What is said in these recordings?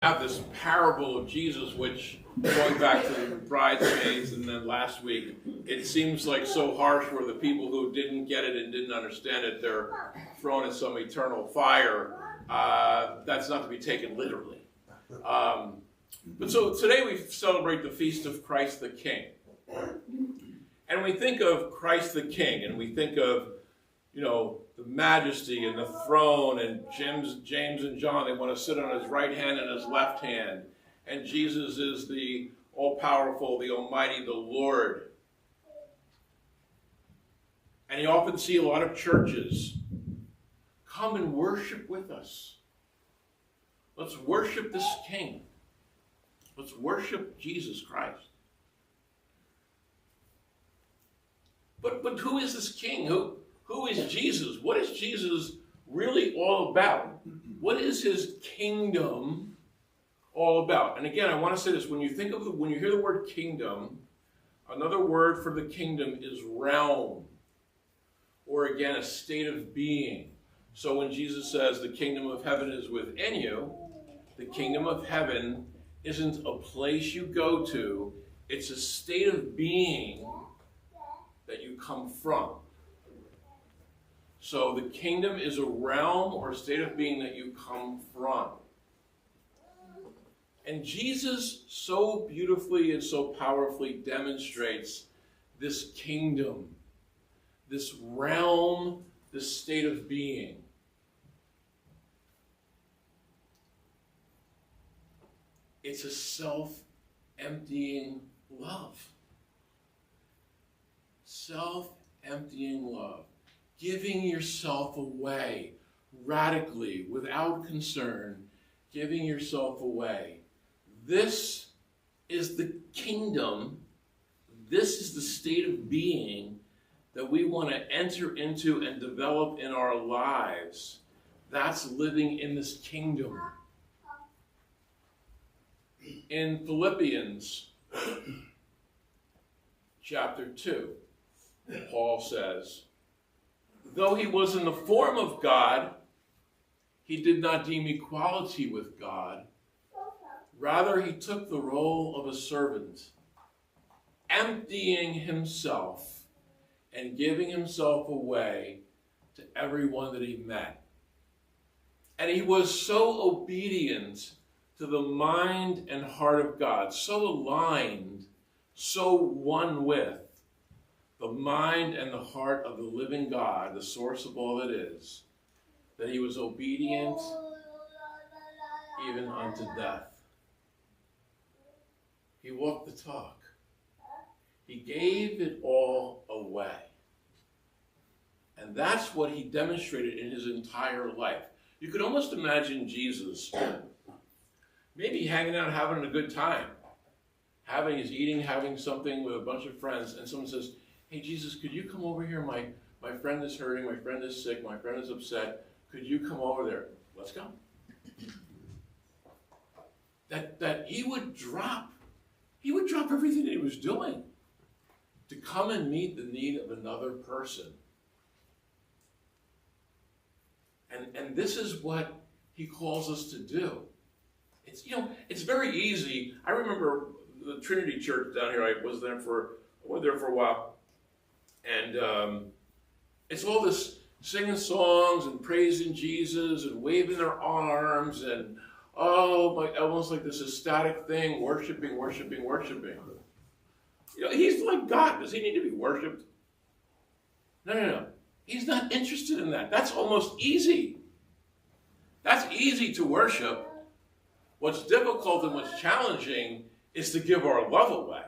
Have this parable of Jesus, which, going back to the bridesmaids and then last week, it seems like so harsh where the people who didn't get it and didn't understand it, they're thrown in some eternal fire. That's not to be taken literally. But so today we celebrate the feast of Christ the King. And we think of Christ the King, and we think of, the majesty and the throne, and James and John, they want to sit on his right hand and his left hand. And Jesus is the all-powerful, the almighty, the Lord. And you often see a lot of churches come and worship with us. Let's worship this King. Let's worship Jesus Christ. But who is this King? Who is Jesus? What is Jesus really all about? What is his kingdom all about? And again, I want to say this: when you hear the word kingdom, another word for the kingdom is realm, or again, a state of being. So when Jesus says the kingdom of heaven is within you, the kingdom of heaven isn't a place you go to; it's a state of being that you come from. So the kingdom is a realm or a state of being that you come from. And Jesus so beautifully and so powerfully demonstrates this kingdom, this realm, this state of being. It's a self-emptying love. Self-emptying love. Giving yourself away radically, without concern, giving yourself away. This is the kingdom, this is the state of being that we want to enter into and develop in our lives. That's living in this kingdom. In Philippians chapter 2, Paul says, though he was in the form of God, he did not deem equality with God. Rather, he took the role of a servant, emptying himself and giving himself away to everyone that he met. And he was so obedient to the mind and heart of God, so aligned, so one with the mind and the heart of the living God, the source of all that is, that he was obedient even unto death. He walked the talk. He gave it all away. And that's what he demonstrated in his entire life. You could almost imagine Jesus maybe hanging out, having a good time. He's eating, having something with a bunch of friends, and someone says, hey, Jesus, could you come over here? My friend is hurting, my friend is sick, my friend is upset. Could you come over there? Let's go. That he would drop everything that he was doing to come and meet the need of another person. And this is what he calls us to do. It's very easy. I remember the Trinity Church down here. I went there for a while. And it's all this singing songs and praising Jesus and waving their arms and, almost like this ecstatic thing, worshiping. He's like God. Does he need to be worshipped? No. He's not interested in that. That's almost easy. That's easy to worship. What's difficult and what's challenging is to give our love away.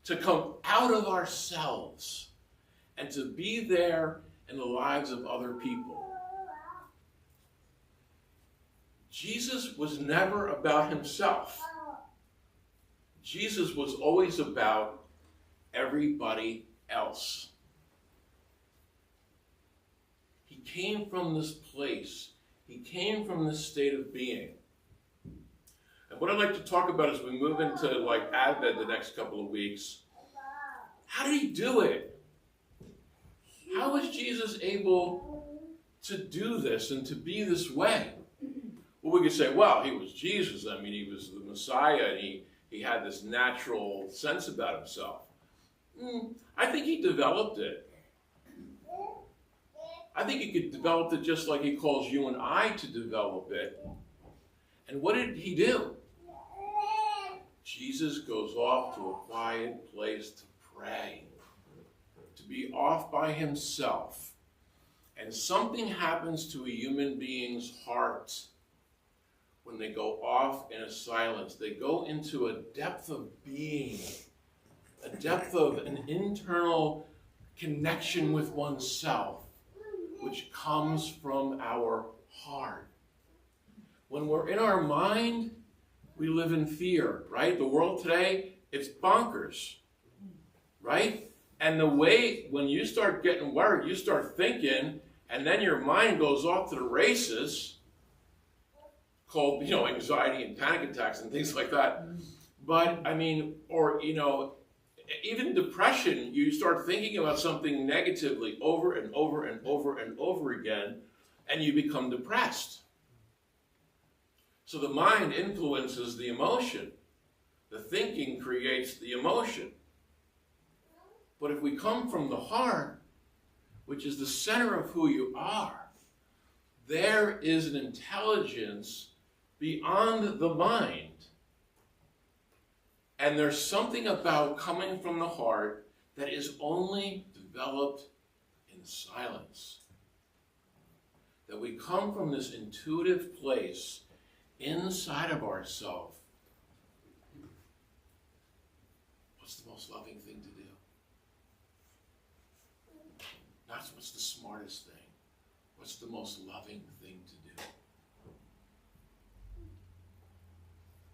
To come out of ourselves and to be there in the lives of other people. Jesus was never about himself. Jesus was always about everybody else. He came from this place. He came from this state of being. And what I'd like to talk about as we move into Advent the next couple of weeks, how did he do it? How was Jesus able to do this and to be this way? Well, we could say, well, he was Jesus. I mean, he was the Messiah, and he had this natural sense about himself. I think he developed it. I think he could develop it just like he calls you and I to develop it. And what did he do? Jesus goes off to a quiet place to pray, to be off by himself. And something happens to a human being's heart when they go off in a silence. They go into a depth of being, a depth of an internal connection with oneself, which comes from our heart. When we're in our mind, we live in fear, right? The world today, it's bonkers, right? And the way, when you start getting worried, you start thinking, and then your mind goes off to the races, called, anxiety and panic attacks and things like that. But, or, even depression, you start thinking about something negatively over and over and over and over again, and you become depressed. So the mind influences the emotion. The thinking creates the emotion. But if we come from the heart, which is the center of who you are, there is an intelligence beyond the mind. And there's something about coming from the heart that is only developed in silence. That we come from this intuitive place inside of ourselves. What's the most loving thing to do? Not what's the smartest thing. What's the most loving thing to do?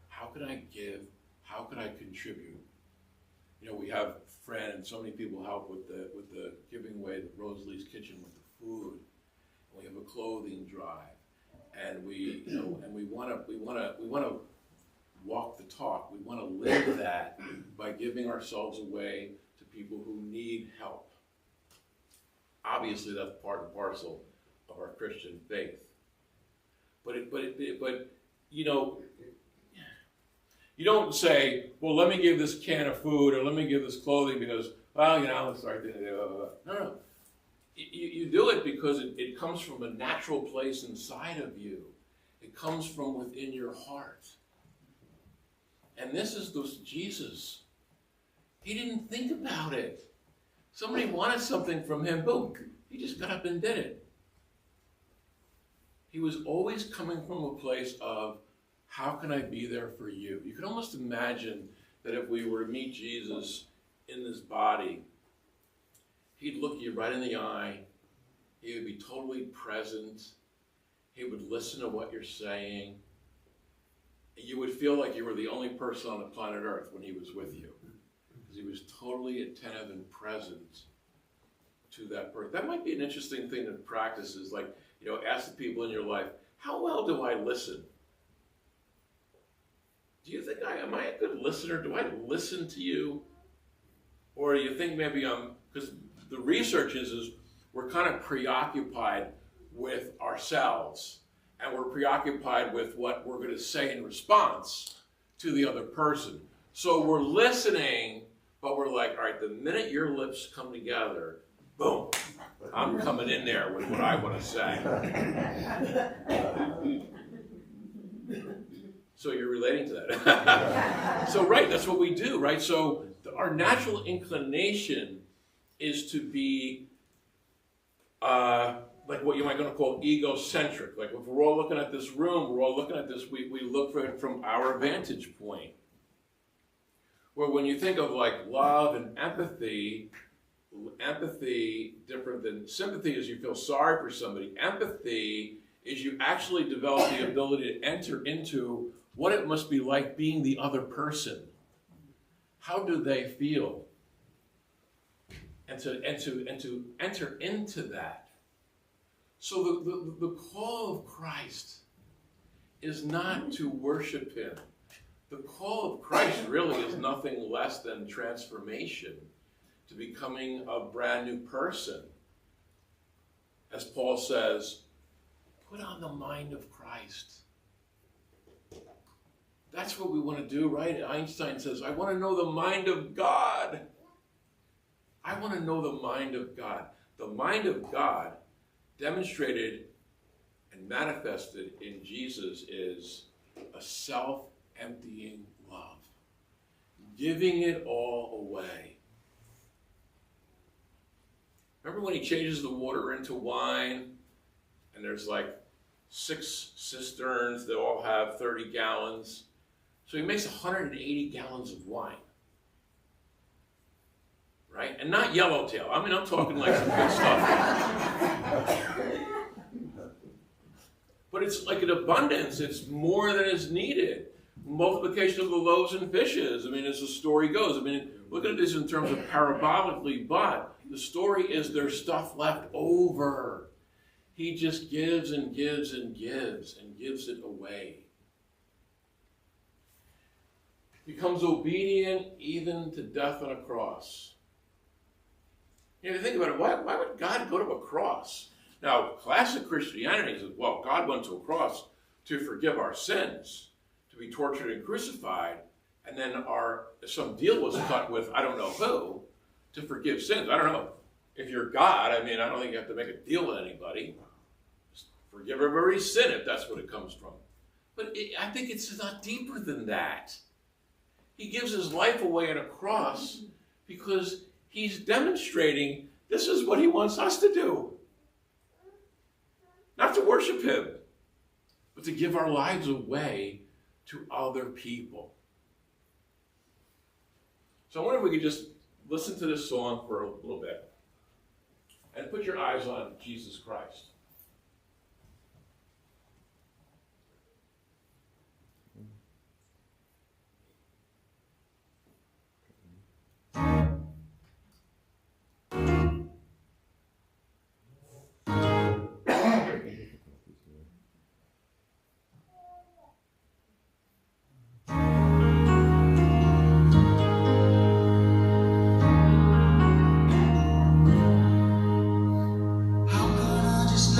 How can I give? How can I contribute? We have Fran and so many people help with the giving away the Rosalie's Kitchen with the food. And we have a clothing drive, and we want to walk the talk. We want to live that by giving ourselves away to people who need help. Obviously, that's part and parcel of our Christian faith. But you don't say, well, let me give this can of food or let me give this clothing because, let's start doing it. No. You do it because it comes from a natural place inside of you. It comes from within your heart. And this is Jesus. He didn't think about it. Somebody wanted something from him, boom, he just got up and did it. He was always coming from a place of, how can I be there for you? You can almost imagine that if we were to meet Jesus in this body, he'd look you right in the eye. He would be totally present. He would listen to what you're saying. You would feel like you were the only person on the planet Earth when he was with you, because he was totally attentive and present to that person. That might be an interesting thing to practice, is like, ask the people in your life, how well do I listen? Do you think am I a good listener? Do I listen to you? Or do you think maybe because the research is we're kind of preoccupied with ourselves, and we're preoccupied with what we're going to say in response to the other person. So we're listening, but we're like, all right, the minute your lips come together, boom, I'm coming in there with what I want to say. So you're relating to that. So, right, that's what we do, right? So our natural inclination is to be like what you might going to call egocentric. Like if we're all looking at this room, we're all looking at this, we look for it from our vantage point. Where when you think of like love and empathy different than sympathy is you feel sorry for somebody. Empathy is you actually develop the ability to enter into what it must be like being the other person. How do they feel? And to enter into that. So the call of Christ is not to worship him. The call of Christ really is nothing less than transformation, to becoming a brand new person. As Paul says, put on the mind of Christ. That's what we want to do, right? Einstein says, I want to know the mind of God. I want to know the mind of God. The mind of God demonstrated and manifested in Jesus is a self-emptying love, giving it all away. Remember when he changes the water into wine, and there's like 6 cisterns that all have 30 gallons? So he makes 180 gallons of wine. Right? And not yellowtail. I mean, I'm talking like some good stuff. But it's like an abundance. It's more than is needed. Multiplication of the loaves and fishes. I mean, as the story goes. I mean, look at this in terms of parabolically, but the story is there's stuff left over. He just gives and gives and gives and gives it away. Becomes obedient even to death on a cross. You know, think about it, why would God go to a cross? Now, classic Christianity is, well, God went to a cross to forgive our sins, to be tortured and crucified, and then some deal was cut with, I don't know who, to forgive sins. I don't know. If you're God, I mean, I don't think you have to make a deal with anybody. Just forgive everybody's sin if that's what it comes from. But I think it's not deeper than that. He gives his life away on a cross because he's demonstrating this is what he wants us to do. Not to worship him, but to give our lives away to other people. So I wonder if we could just listen to this song for a little bit and put your eyes on Jesus Christ. How could I just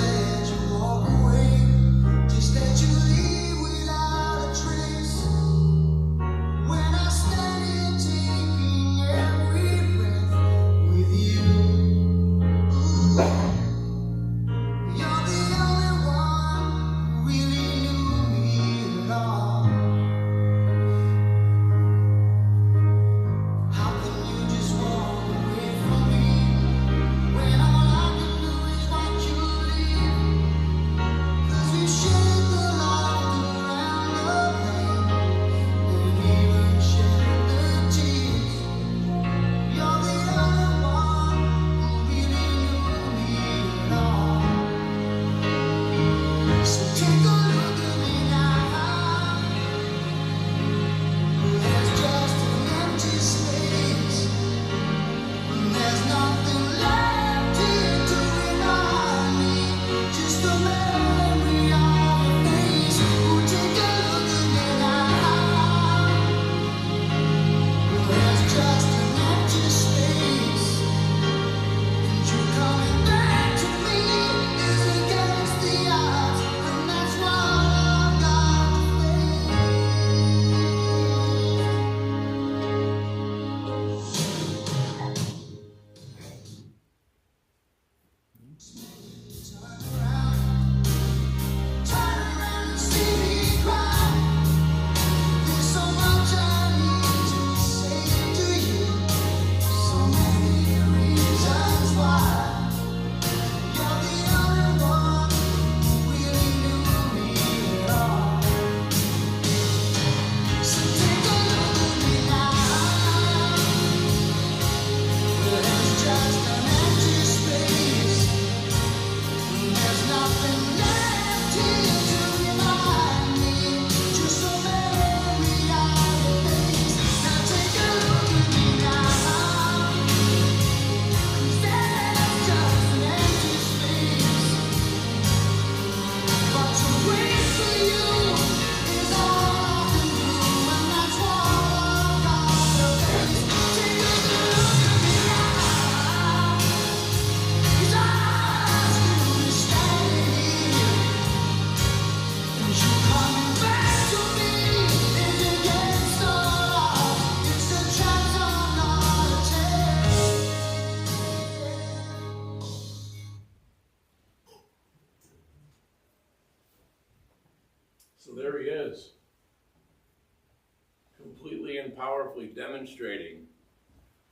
completely and powerfully demonstrating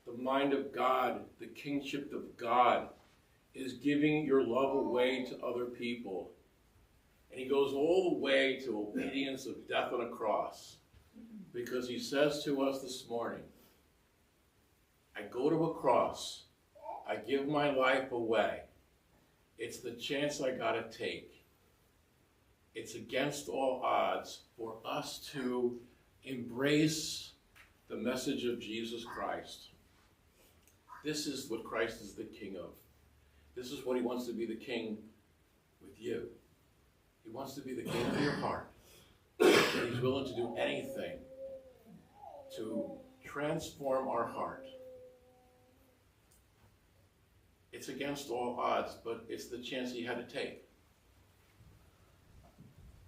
the mind of God, the kingship of God, is giving your love away to other people. And he goes all the way to obedience of death on a cross. Because he says to us this morning, I go to a cross, I give my life away. It's the chance I gotta take. It's against all odds for us to embrace the message of Jesus Christ. This is what Christ is the king of. This is what he wants to be the king with you. He wants to be the king of your heart. And he's willing to do anything to transform our heart. It's against all odds, but it's the chance he had to take.